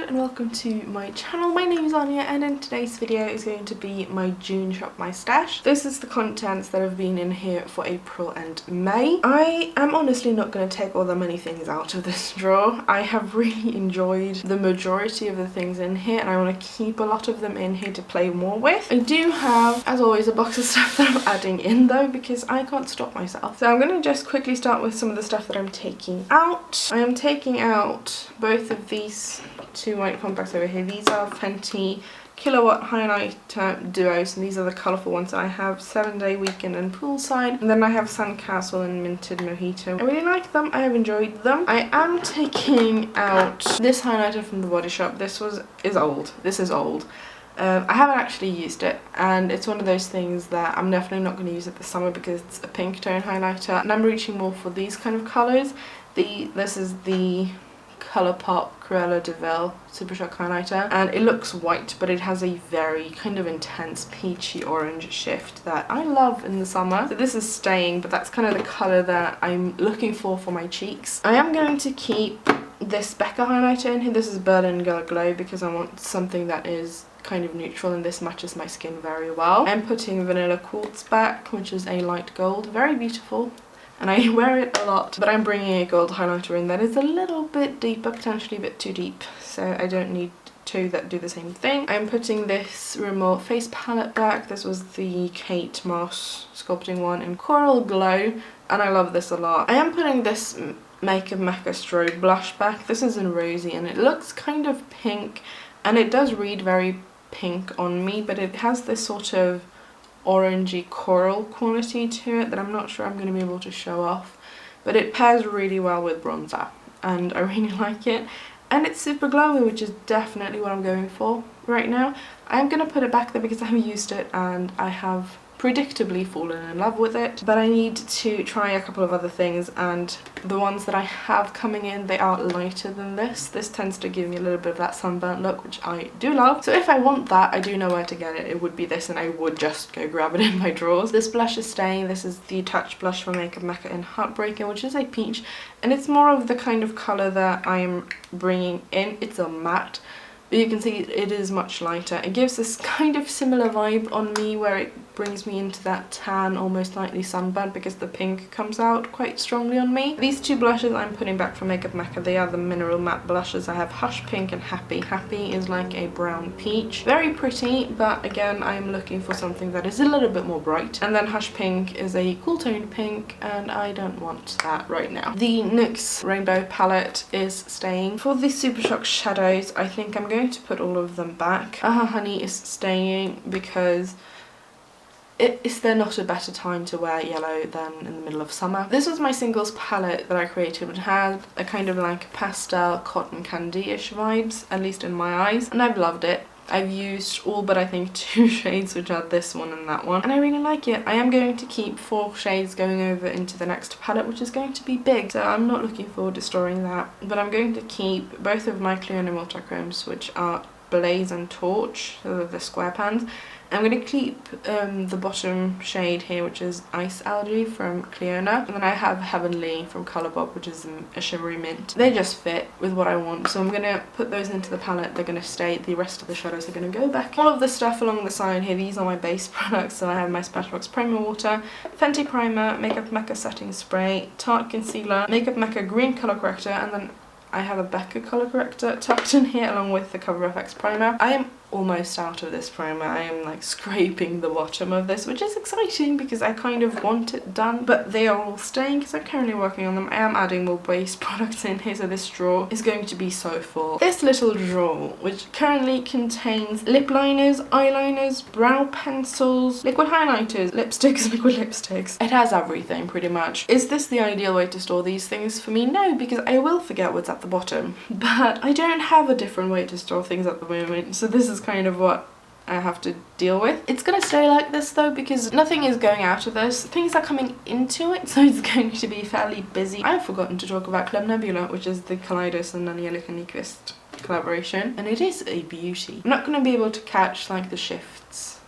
and welcome to my channel. My name is Anya and in today's video is going to be my June Shop My Stash. This is the contents that have been in here for April and May. I am honestly not going to take all the many things out of this drawer. I have really enjoyed the majority of the things in here and I want to keep a lot of them in here to play more with. I do have, as always, a box of stuff that I'm adding in though because I can't stop myself. So I'm going to just quickly start with some of the stuff that I'm taking out. I am taking out both of these two white compacts over here. These are Fenty Kilowatt Highlighter Duos, and these are the colourful ones. I have 7 Day Weekend and Poolside, and then I have Sandcastle and Minted Mojito. I really like them. I have enjoyed them. I am taking out this highlighter from the Body Shop. This is old. This is old. I haven't actually used it, and it's one of those things that I'm definitely not going to use it this summer because it's a pink tone highlighter, and I'm reaching more for these kind of colours. This is the Colourpop Cruella Deville Supershock highlighter, and it looks white but it has a very kind of intense peachy orange shift that I love in the summer. So this is staying, but that's kind of the colour that I'm looking for my cheeks. I am going to keep this Becca highlighter in here. This is Berlin Girl Glow because I want something that is kind of neutral and this matches my skin very well. I'm putting Vanilla Quartz back, which is a light gold, very beautiful. And I wear it a lot, but I'm bringing a gold highlighter in that is a little bit deeper, potentially a bit too deep, so I don't need two that do the same thing. I'm putting this Rimmel face palette back. This was the Kate Moss sculpting one in Coral Glow, and I love this a lot. I am putting this Mekka Strobe blush back. This is in Rosy, and it looks kind of pink, and it does read very pink on me, but it has this sort of orangey coral quality to it that I'm not sure I'm going to be able to show off, but it pairs really well with bronzer and I really like it, and it's super glowy, which is definitely what I'm going for right now. I'm going to put it back there because I have used it and I have predictably fallen in love with it, but I need to try a couple of other things, and the ones that I have coming in, they are lighter than this. This tends to give me a little bit of that sunburnt look, which I do love. So if I want that, I do know where to get it. It would be this, and I would just go grab it in my drawers. This blush is staying. This is the Touch blush from Mekka in Heartbreaker, which is a peach, and it's more of the kind of colour that I'm bringing in. It's a matte, but you can see it is much lighter. It gives this kind of similar vibe on me where it brings me into that tan, almost slightly sunburned, because the pink comes out quite strongly on me. These two blushes I'm putting back from Mekka, they are the Mineral Matte blushes. I have Hush Pink and Happy. Happy is like a brown peach. Very pretty, but again, I'm looking for something that is a little bit more bright. And then Hush Pink is a cool toned pink, and I don't want that right now. The NYX Rainbow Palette is staying. For the Supershock shadows, I think I'm going to put all of them back. Aha Honey is staying because is there not a better time to wear yellow than in the middle of summer? This was my singles palette that I created, which had a kind of like pastel cotton candy-ish vibes, at least in my eyes, and I've loved it. I've used all but I think 2 shades, which are this one and that one, and I really like it. I am going to keep 4 shades going over into the next palette, which is going to be big, so I'm not looking forward to storing that. But I'm going to keep both of my Clionadh multichromes, which are Blaze and Torch, so the square pans. I'm going to keep the bottom shade here, which is Ice Algae from Clionadh, and then I have Heavenly from Colourpop, which is a shimmery mint. They just fit with what I want, so I'm going to put those into the palette. They're going to stay. The rest of the shadows are going to go back. All of the stuff along the side here, these are my base products. So I have my Smashbox Primer Water, Fenty Primer, Mekka Setting Spray, Tarte Concealer, Mekka Green Colour Corrector, and then I have a Becca colour corrector tucked in here along with the CoverFX primer. I am almost out of this primer. I am like scraping the bottom of this, which is exciting because I kind of want it done, but they are all staying because I'm currently working on them. I am adding more base products in here, so this drawer is going to be so full. This little drawer, which currently contains lip liners, eyeliners, brow pencils, liquid highlighters, lipsticks, liquid lipsticks. It has everything pretty much. Is this the ideal way to store these things for me? No, because I will forget what's at the bottom, but I don't have a different way to store things at the moment, so this is kind of what I have to deal with. It's gonna stay like this though because nothing is going out of this. Things are coming into it, so it's going to be fairly busy. I've forgotten to talk about Club Nebula, which is the Kaleidos and Angelica collaboration, and it is a beauty. I'm not gonna be able to catch like the shifts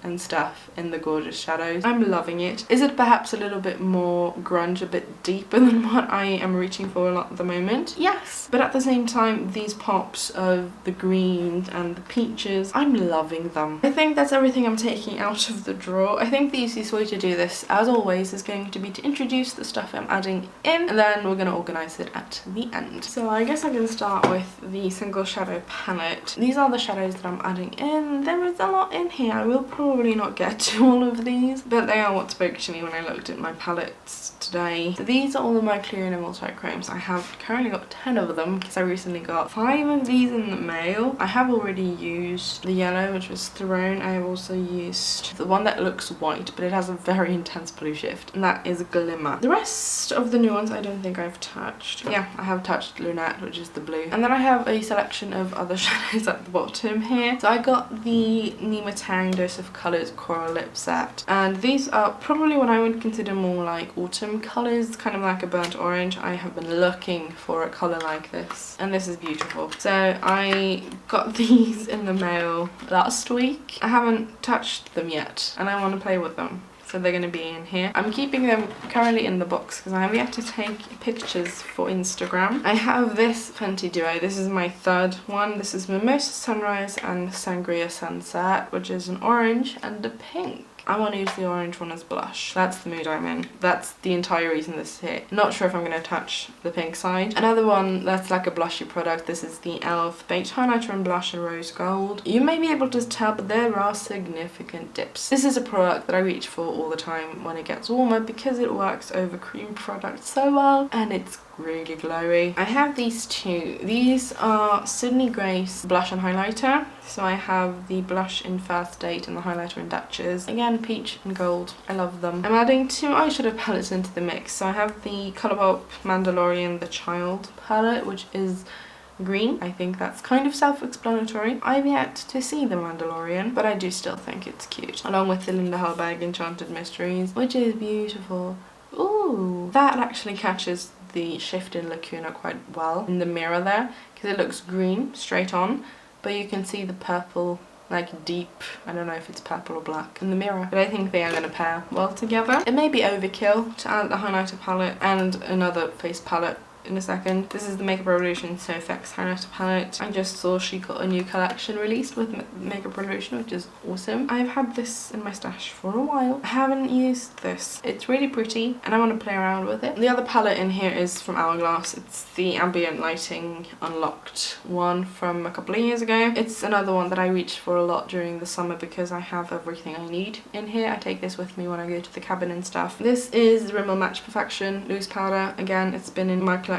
and stuff in the gorgeous shadows. I'm loving it. Is it perhaps a little bit more grunge, a bit deeper than what I am reaching for a lot at the moment? Yes, but at the same time, these pops of the greens and the peaches, I'm loving them. I think that's everything I'm taking out of the drawer. I think the easiest way to do this, as always, is going to be to introduce the stuff I'm adding in, and then we're going to organise it at the end. So I guess I can start with the single shadow palette. These are the shadows that I'm adding in. There is a lot in here. I will probably not get to all of these, but they are what spoke to me when I looked at my palettes today. So these are all of my Clionadh multichromes. I have currently got 10 of them because I recently got 5 of these in the mail. I have already used the yellow, which was thrown. I have also used the one that looks white, but it has a very intense blue shift, and that is Glimmer. The rest of the new ones I don't think I've touched. Yeah, I have touched Lunette, which is the blue. And then I have a selection of other shadows at the bottom here. So I got the Nima Tang Dose of Colours Coral Lip Set, and these are probably what I would consider more like autumn colours, kind of like a burnt orange. I have been looking for a colour like this, and this is beautiful. So I got these in the mail last week. I haven't touched them yet, and I want to play with them. So they're going to be in here. I'm keeping them currently in the box because I have yet to take pictures for Instagram. I have this Fenty Duo. This is my third one. This is Mimosa Sunrise and Sangria Sunset, which is an orange and a pink. I want to use the orange one as blush. That's the mood I'm in. That's the entire reason this is here. Not sure if I'm going to touch the pink side. Another one that's like a blushy product. This is the e.l.f. Baked Highlighter and Blush in Rose Gold. You may be able to tell, but there are significant dips. This is a product that I reach for all the time when it gets warmer because it works over cream products so well, and it's really glowy. I have these two. These are Sydney Grace blush and highlighter. So I have the blush in First Date and the highlighter in Duchess. Again, peach and gold. I love them. I'm adding 2 eyeshadow palettes into the mix. So I have the Colourpop Mandalorian The Child palette, which is green. I think that's kind of self-explanatory. I've yet to see the Mandalorian, but I do still think it's cute. Along with the Linda Hallberg Enchanted Mysteries, which is beautiful. Ooh, that actually catches the shift in lacuna quite well in the mirror there, because it looks green straight on, but you can see the purple, like deep, I don't know if it's purple or black in the mirror, but I think they are going to pair well together. It may be overkill to add the highlighter palette and another face palette in a second. This is the Makeup Revolution Sofax highlighter palette. I just saw she got a new collection released with Makeup Revolution, which is awesome. I've had this in my stash for a while. I haven't used this. It's really pretty and I want to play around with it. The other palette in here is from Hourglass. It's the Ambient Lighting Unlocked one from a couple of years ago. It's another one that I reach for a lot during the summer because I have everything I need in here. I take this with me when I go to the cabin and stuff. This is Rimmel Match Perfection loose powder. Again, it's been in my collection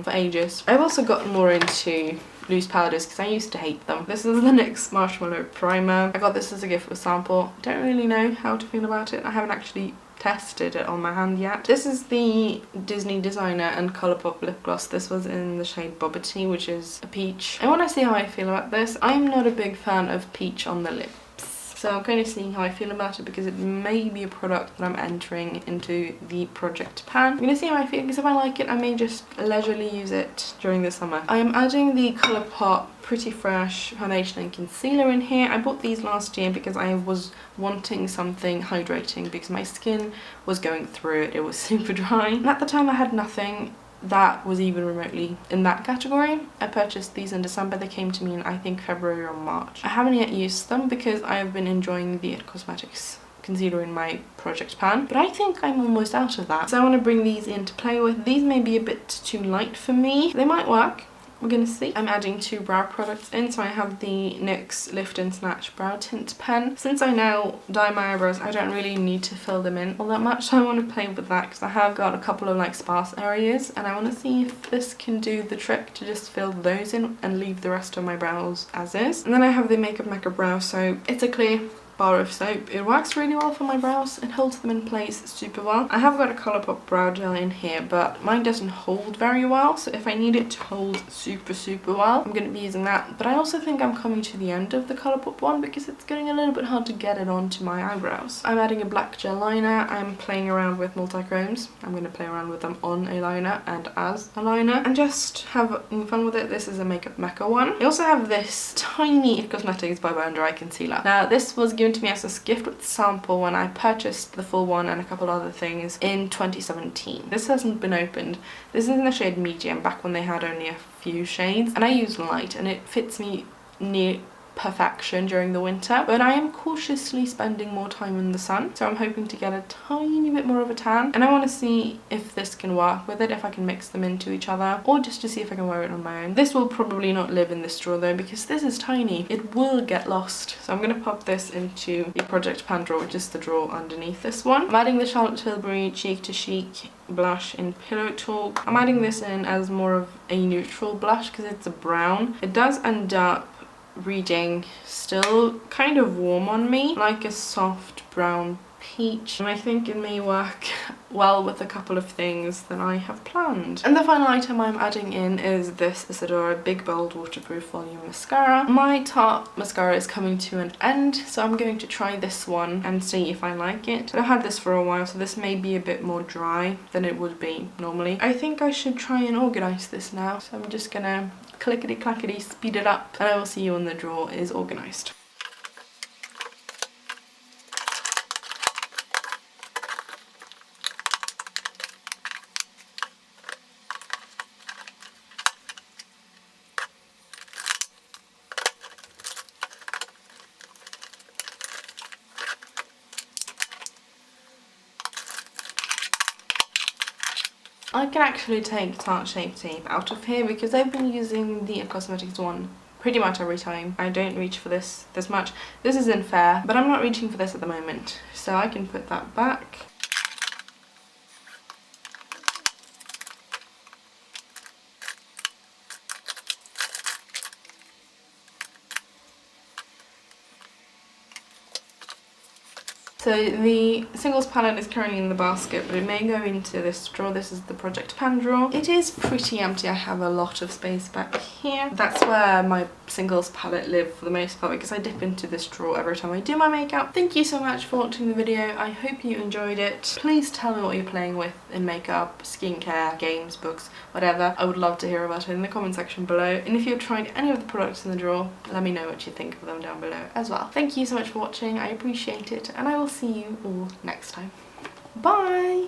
for ages. I've also gotten more into loose powders because I used to hate them. This is the NYX Marshmallow Primer. I got this as a gift with sample. Don't really know how to feel about it. I haven't actually tested it on my hand yet. This is the Disney Designer and Colourpop lip gloss. This was in the shade Bobbity, which is a peach. I want to see how I feel about this. I'm not a big fan of peach on the lip. So I'm kind of seeing how I feel about it because it may be a product that I'm entering into the project pan. I'm going to see how I feel because if I like it, I may just leisurely use it during the summer. I am adding the Colourpop Pretty Fresh foundation and concealer in here. I bought these last year because I was wanting something hydrating because my skin was going through it. It was super dry. And at the time I had nothing that was even remotely in that category. I purchased these in December. They came to me in I think February or March. I haven't yet used them because I have been enjoying the It Cosmetics concealer in my project pan, but I think I'm almost out of that. So I want to bring these in to play with. These may be a bit too light for me. They might work. We're gonna see. I'm adding 2 brow products in, so I have the NYX Lift and Snatch Brow Tint Pen. Since I now dye my eyebrows, I don't really need to fill them in all that much, so I want to play with that because I have got a couple of like sparse areas and I want to see if this can do the trick to just fill those in and leave the rest of my brows as is. And then I have the Makeup Mekka Brow Soap. It's a clear bar of soap. It works really well for my brows. It holds them in place super well. I have got a Colourpop brow gel in here, but mine doesn't hold very well, so if I need it to hold super well, I'm going to be using that. But I also think I'm coming to the end of the Colourpop one because it's getting a little bit hard to get it onto my eyebrows. I'm adding a black gel liner. I'm playing around with multichromes. I'm going to play around with them on a liner and as a liner and just have fun with it. This is a Makeup Mekka one. I also have this tiny It Cosmetics by Undereye concealer. Now this was given given to me as a gift with sample when I purchased the full one and a couple other things in 2017. This hasn't been opened. This is in the shade medium, back when they had only a few shades, and I use light and it fits me near perfection during the winter, but I am cautiously spending more time in the sun, so I'm hoping to get a tiny bit more of a tan, and I want to see if this can work with it, if I can mix them into each other, or just to see if I can wear it on my own. This will probably not live in this drawer though, because this is tiny. It will get lost, so I'm going to pop this into the Project Pan drawer, which is the drawer underneath this one. I'm adding the Charlotte Tilbury Cheek to Chic blush in Pillow Talk. I'm adding this in as more of a neutral blush because it's a brown. It does end up reading still kind of warm on me, like a soft brown peach, and I think it may work well with a couple of things that I have planned. And the final item I'm adding in is this Isadora Big Bold Waterproof Volume Mascara. My top mascara is coming to an end, so I'm going to try this one and see if I like it. I've had this for a while, so this may be a bit more dry than it would be normally. I think I should try and organise this now, so I'm just gonna clickety clackety speed it up, and I will see you when the drawer is organised. I can actually take Tarte Shape Tape out of here because I've been using the Cosmetics one pretty much every time. I don't reach for this much. This isn't fair, but I'm not reaching for this at the moment, so I can put that back. So the singles palette is currently in the basket, but it may go into this drawer. This is the Project Pan drawer. It is pretty empty. I have a lot of space back here. That's where my singles palette live for the most part, because I dip into this drawer every time I do my makeup. Thank you so much for watching the video. I hope you enjoyed it. Please tell me what you're playing with in makeup, skincare, games, books, whatever. I would love to hear about it in the comment section below. And if you've tried any of the products in the drawer, let me know what you think of them down below as well. Thank you so much for watching. I appreciate it, and I will see you all next time. Bye!